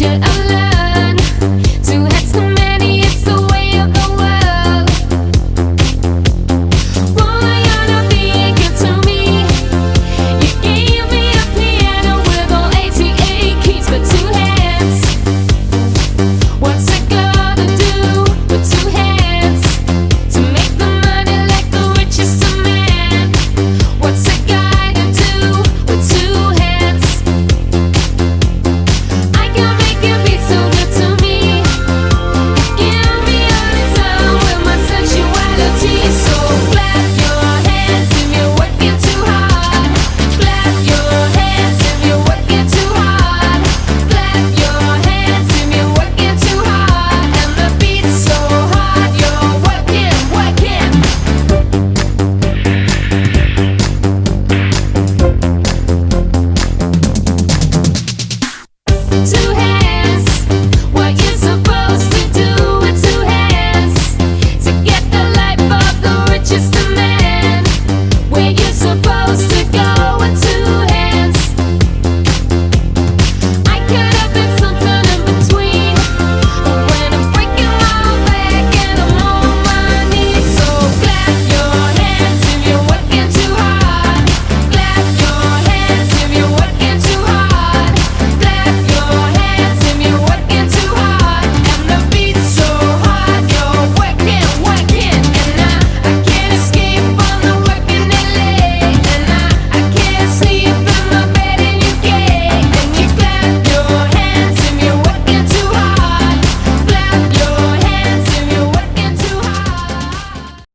should I learn? Two heads too many, it's the way of the world. Boy, you're not being good to me. You gave me a piano with all 88 keys but two hands. What's it gonna do with two hands? To make the money like the richest of man. What's a guy to do with two hands? I can make it be so good to me. Give me all the time with my sensuality. So clap your hands if you're working too hard. Clap your hands if you're working too hard. Clap your hands if you're working too hard. And the beat's so hard, you're working, working. Two hands.